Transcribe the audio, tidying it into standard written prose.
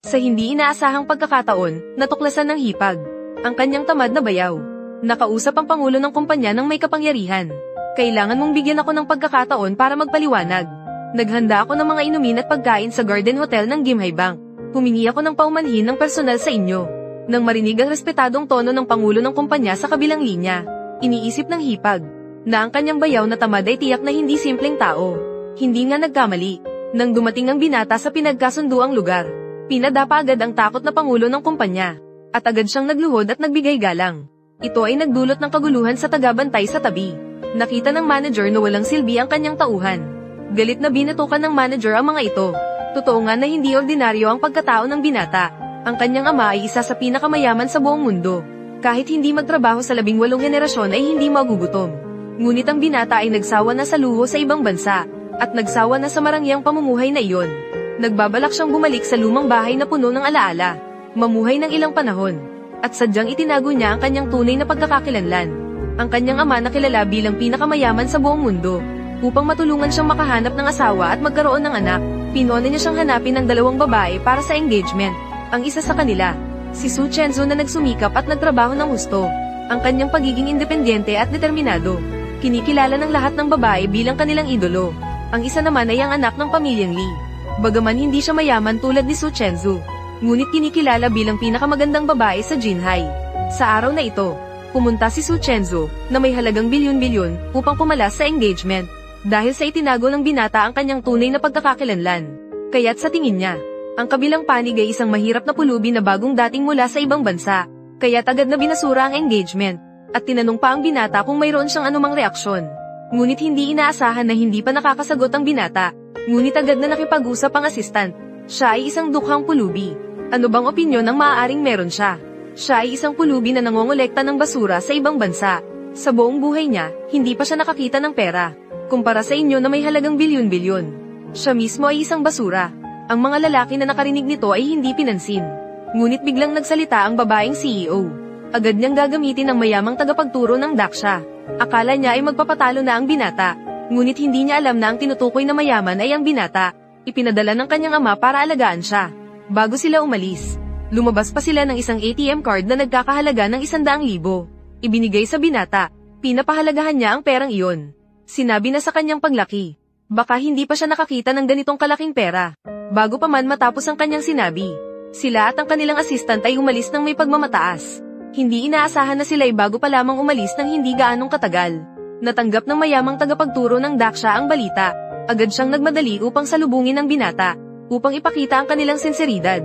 Sa hindi inaasahang pagkakataon, natuklasan ng hipag ang kanyang tamad na bayaw. Nakausap ang pangulo ng kumpanya ng may kapangyarihan. Kailangan mong bigyan ako ng pagkakataon para magpaliwanag. Naghanda ako ng mga inumin at pagkain sa Garden Hotel ng Gimhay Bank. Humingi ako ng paumanhin ng personal sa inyo. Nang marinig ang respetadong tono ng pangulo ng kumpanya sa kabilang linya, iniisip ng hipag na ang kanyang bayaw na tamad ay tiyak na hindi simpleng tao. Hindi nga nagkamali. Nang dumating ang binata sa pinagkasunduang lugar, pinadapa agad ang takot na pangulo ng kumpanya, at agad siyang nagluhod at nagbigay galang. Ito ay nagdulot ng kaguluhan sa tagabantay sa tabi. Nakita ng manager na walang silbi ang kanyang tauhan. Galit na binatukan ng manager ang mga ito. Totoo nga na hindi ordinaryo ang pagkatao ng binata. Ang kanyang ama ay isa sa pinakamayaman sa buong mundo. Kahit hindi magtrabaho sa 18 henerasyon ay hindi magugutom. Ngunit ang binata ay nagsawa na sa luho sa ibang bansa, at nagsawa na sa marangyang pamumuhay na iyon. Nagbabalak siyang bumalik sa lumang bahay na puno ng alaala, mamuhay ng ilang panahon, at sadyang itinago niya ang kanyang tunay na pagkakakilanlan. Ang kanyang ama na kilala bilang pinakamayaman sa buong mundo. Upang matulungan siyang makahanap ng asawa at magkaroon ng anak, pinone niya siyang hanapin ng 2 babae para sa engagement. Ang isa sa kanila, si Su Chenzo na nagsumikap at nagtrabaho ng husto. Ang kanyang pagiging independyente at determinado. Kinikilala ng lahat ng babae bilang kanilang idolo. Ang isa naman ay ang anak ng pamilyang Lee. Bagaman hindi siya mayaman tulad ni Su Chenzo, ngunit kinikilala bilang pinakamagandang babae sa Jinhai. Sa araw na ito, pumunta si Su Chenzo, na may halagang bilyon-bilyon, upang pumalas sa engagement. Dahil sa itinago ng binata ang kanyang tunay na pagkakakilanlan. Kaya't sa tingin niya, ang kabilang panig ay isang mahirap na pulubi na bagong dating mula sa ibang bansa. Kaya't agad na binasura ang engagement, at tinanong pa ang binata kung mayroon siyang anumang reaksyon. Ngunit hindi inaasahan na hindi pa nakakasagot ang binata. Ngunit agad na nakipag-usap ang assistant. Siya ay isang dukhang pulubi. Ano bang opinyon ang maaaring meron siya? Siya ay isang pulubi na nangongolekta ng basura sa ibang bansa. Sa buong buhay niya, hindi pa siya nakakita ng pera. Kumpara sa inyo na may halagang bilyon-bilyon. Siya mismo ay isang basura. Ang mga lalaki na nakarinig nito ay hindi pinansin. Ngunit biglang nagsalita ang babaeng CEO. Agad niyang gagamitin ang mayamang tagapagturo ng Daksha. Akala niya ay magpapatalo na ang binata. Ngunit hindi niya alam na ang tinutukoy na mayaman ay ang binata. Ipinadala ng kanyang ama para alagaan siya. Bago sila umalis, lumabas pa sila ng isang ATM card na nagkakahalaga ng 100,000. Ibinigay sa binata. Pinapahalagahan niya ang perang iyon. Sinabi na sa kanyang paglaki, baka hindi pa siya nakakita ng ganitong kalaking pera. Bago pa man matapos ang kanyang sinabi, sila at ang kanilang assistant ay umalis ng may pagmamataas. Hindi inaasahan na sila ay bago pa lamang umalis ng hindi gaanong katagal. Natanggap ng mayamang tagapagturo ng Daksha ang balita. Agad siyang nagmadali upang salubungin ang binata, upang ipakita ang kanilang sinseridad.